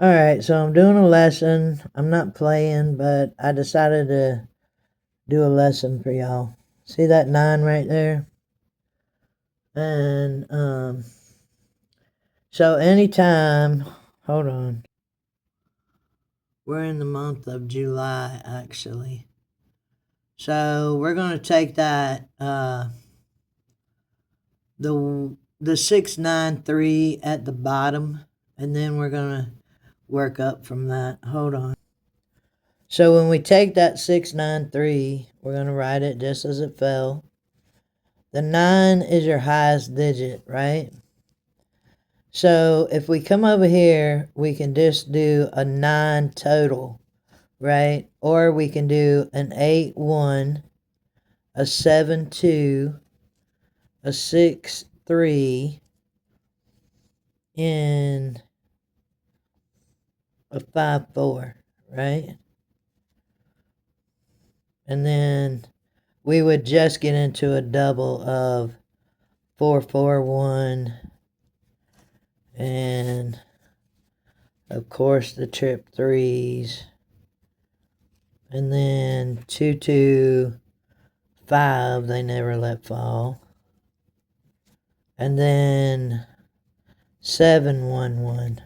Alright, so I'm doing a lesson. I'm not playing, but I decided to do a lesson for y'all. See that 9 right there? And, so anytime, hold on. We're in the month of July, actually. So we're going to take that, the 693 at the bottom, and then we're going to work up from that. Hold on. So when we take that 693, we're going to write it just as it fell. The 9 is your highest digit, right? So if we come over here, we can just do a 9 total, right? Or we can do an 8, 1, a 7, 2, a 6, 3, and a 5, 4, right? And then we would just get into a double of 4, 4, 1, and of course the trip 3s, and then 2, 2, 5 they never let fall, and then 7, 1, 1.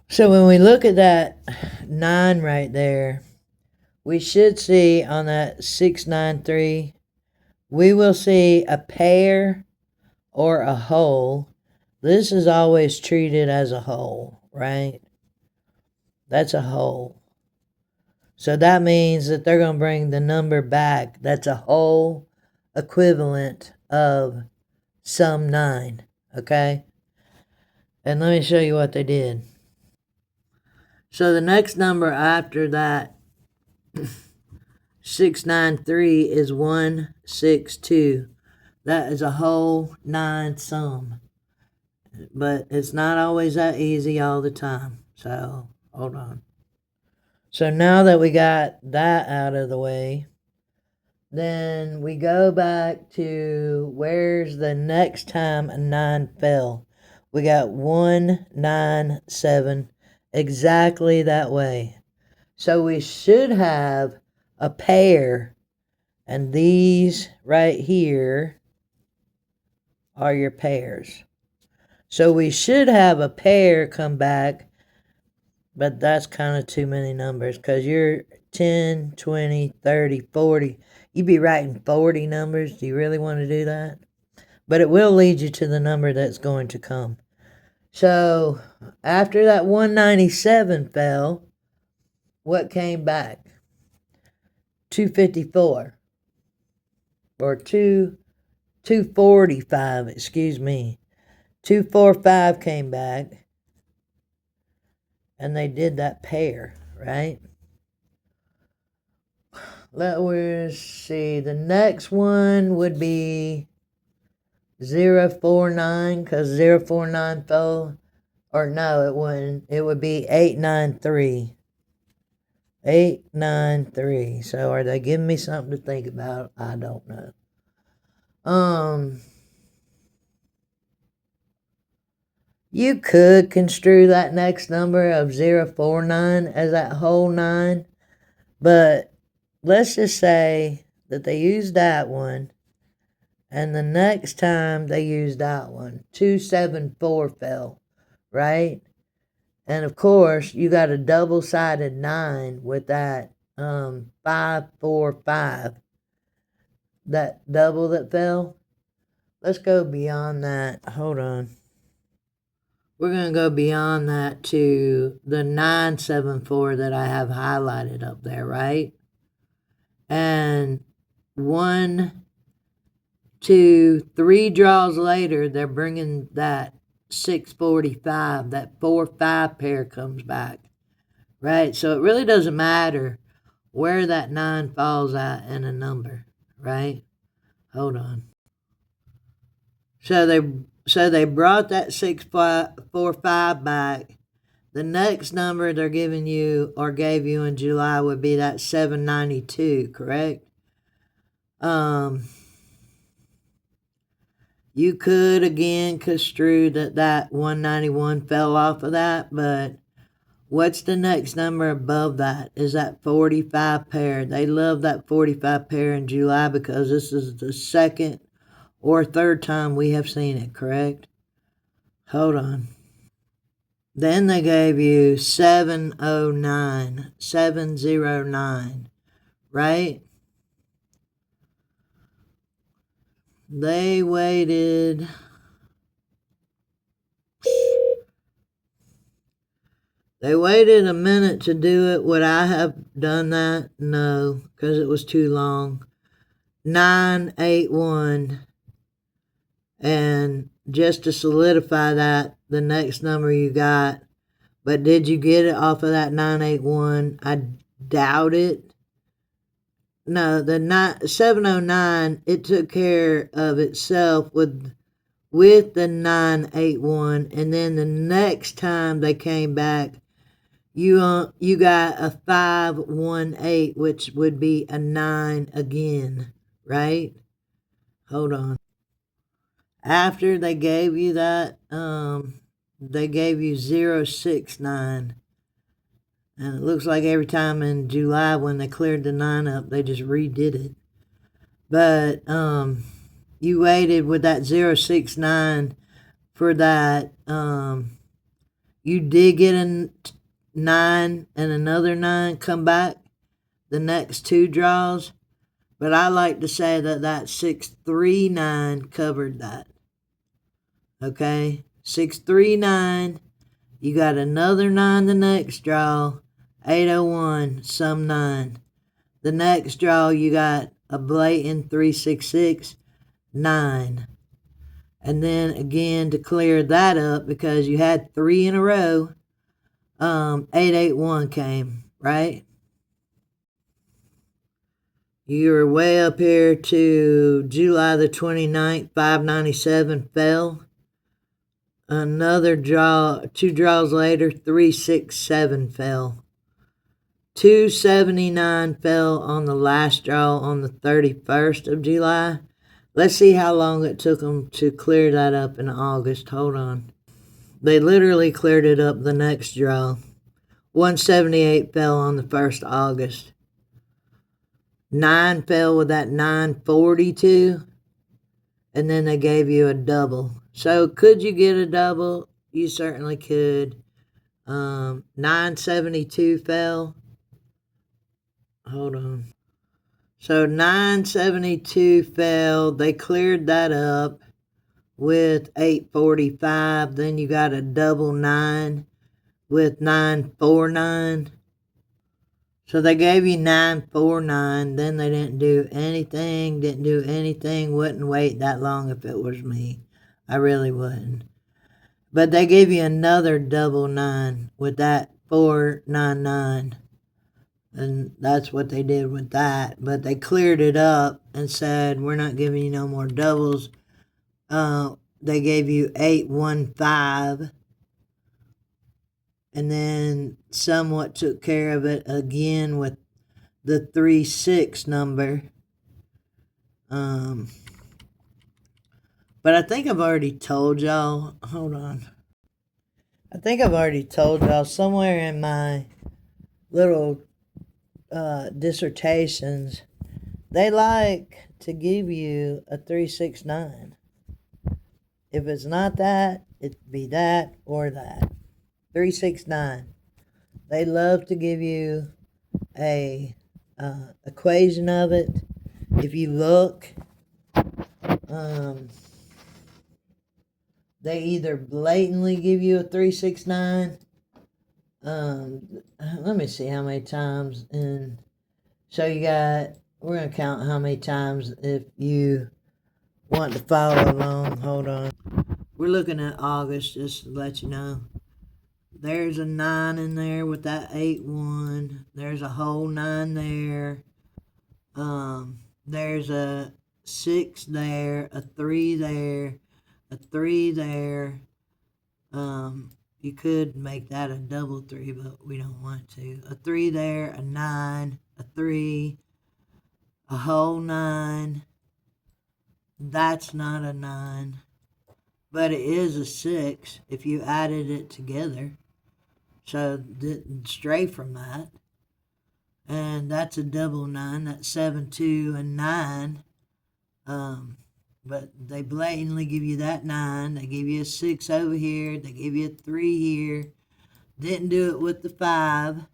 So when we look at that 9 right there, we should see on that 693, we will see a pair or a whole. This is always treated as a whole, right? That's a whole. So that means that they're going to bring the number back. That's a whole equivalent of some 9, okay? And let me show you what they did. So the next number after that 693 is 162. That is a whole 9 sum. But it's not always that easy all the time. So, hold on. So now that we got that out of the way, then we go back to where's the next time a 9 fell. We got 197, exactly that way. So we should have a pair, and these right here are your pairs. So we should have a pair come back, but that's kind of too many numbers because you're 10, 20, 30, 40. You'd be writing 40 numbers. Do you really want to do that? But it will lead you to the number that's going to come. So after that 197 fell, what came back? 254 or 245, excuse me. 245 came back, and they did that pair, right? Let's see. The next one would be 049, because 049 fell, or no, it wouldn't. It would be 893. 893. So are they giving me something to think about? I don't know. You could construe that next number of 049 as that whole 9, but let's just say that they used that one, and the next time they used that one, 274 fell, right? And of course, you got a double-sided 9 with that 545, that double that fell. Let's go beyond that. Hold on. We're going to go beyond that to the 974 that I have highlighted up there, right? And 1, 2, 3 draws later, they're bringing that 645, that 4-5 pair comes back, right? So it really doesn't matter where that 9 falls at in a number, right? Hold on. So they brought that 645 back. The next number they're giving you or gave you in July would be that 792, correct? You could again construe that 191 fell off of that, but What's the next number above that? Is that 45 pair? They love that 45 pair in July because this is the second or third time we have seen it, correct? Hold on. Then they gave you 709, 709, right? They waited. They waited a minute to do it. Would I have done that? No, because it was too long. 981. And just to solidify that, the next number you got. But did you get it off of that 981? I doubt it. No, the 709, it took care of itself with the 981, and then the next time they came back, you got a 518, which would be a 9 again, right? Hold on. After they gave you that, they gave you 069. And it looks like every time in July when they cleared the 9 up, they just redid it. But you waited with that 069 for that. You did get a 9 and another 9 come back the next two draws. But I like to say that 639 covered that. Okay? 639. You got another 9 the next draw. 801, some 9. The next draw, you got a blatant 366, 9. And then again, to clear that up, because you had 3 in a row, 881 came, right? You were way up here to July the 29th, 597 fell. Another draw, 2 draws later, 367 fell. 279 fell on the last draw on the 31st of July. Let's see how long it took them to clear that up in August. Hold on. They literally cleared it up the next draw. 178 fell on the 1st of August. 9 fell with that 942. And then they gave you a double. So could you get a double? You certainly could. 972 fell. Hold on. So 972 fell. They cleared that up with 845. Then you got a double 9 with 949. So they gave you 949. Then they didn't do anything. Wouldn't wait that long if it was me. I really wouldn't. But they gave you another double 9 with that 499. And that's what they did with that. But they cleared it up and said, we're not giving you no more doubles. They gave you 815. And then somewhat took care of it again with the 36 number. But I think I've already told y'all. Hold on. I think I've already told y'all somewhere in my little dissertations, they like to give you a 369. If it's not that, it'd be that or that. 369. They love to give you a equation of it. If you look, they either blatantly give you a 369. Let me see how many times. And so we're going to count how many times if you want to follow along. Hold on. We're looking at August, just to let you know. There's a 9 in there with that 8-1. There's a whole 9 there. There's a 6 there, a 3 there, a 3 there. You could make that a double 3, but we don't want to. A 3 there, a 9, a 3, a whole 9. That's not a 9, but it is a 6 if you added it together. so didn't stray from that. And that's a double 9. That's 7, 2, and 9. But they blatantly give you that 9. They give you a 6 over here. They give you a 3 here. Didn't do it with the 5.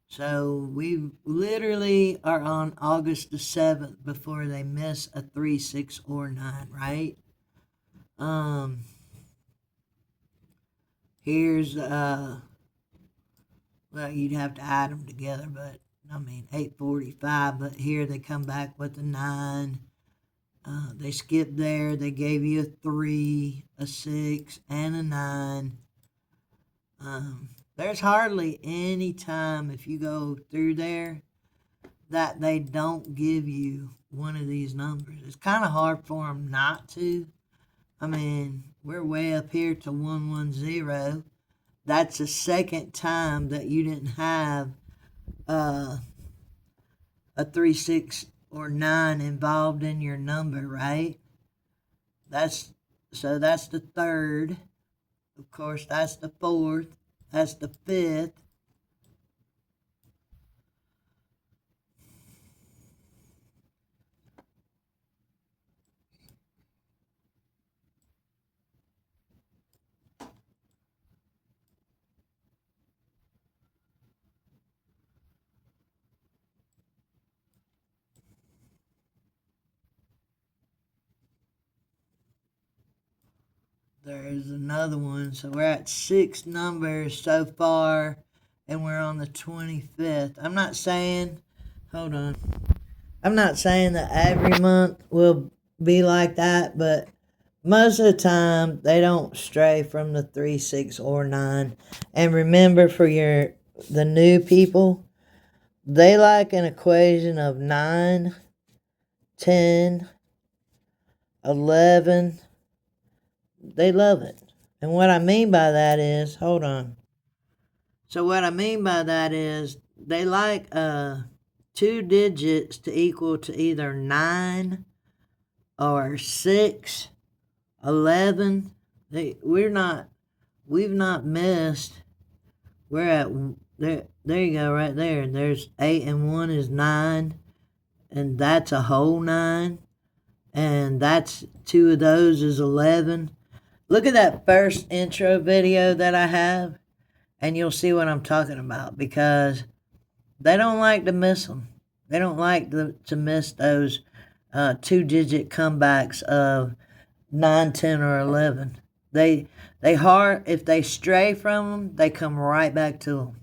So we literally are on August the 7th before they miss a 3, 6, or 9, right? Here's, well, you'd have to add them together, but, 845, but here they come back with a 9. They skipped there. They gave you a 3, a 6, and a 9. There's hardly any time if you go through there that they don't give you one of these numbers. It's kind of hard for them not to. We're way up here to 110. That's the second time that you didn't have a 3, 6, or 9 involved in your number, right? That's the third. Of course, that's the fourth. That's the fifth. There's another one. So we're at 6 numbers so far, and we're on the 25th. I'm not saying that every month will be like that, but most of the time they don't stray from the 3, 6, or 9. And remember, for the new people, they like an equation of 9, 10, 11. They love it. And what I mean by that is, So what I mean by that is they like 2 digits to equal to either 9 or 6, 11. We've not missed. We're at there you go, right there. There's 8 and 1 is 9, and that's a whole 9, and that's 2 of those is 11. Look at that first intro video that I have, and you'll see what I'm talking about, because they don't like to miss them. They don't like to miss those 2-digit comebacks of 9, 10, or 11. If they stray from them, they come right back to them.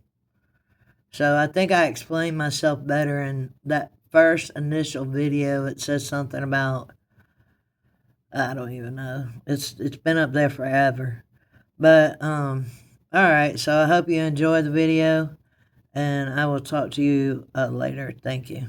So I think I explained myself better in that first initial video. It says something about, I don't even know. It's been up there forever. But alright, so I hope you enjoyed the video, and I will talk to you later. Thank you.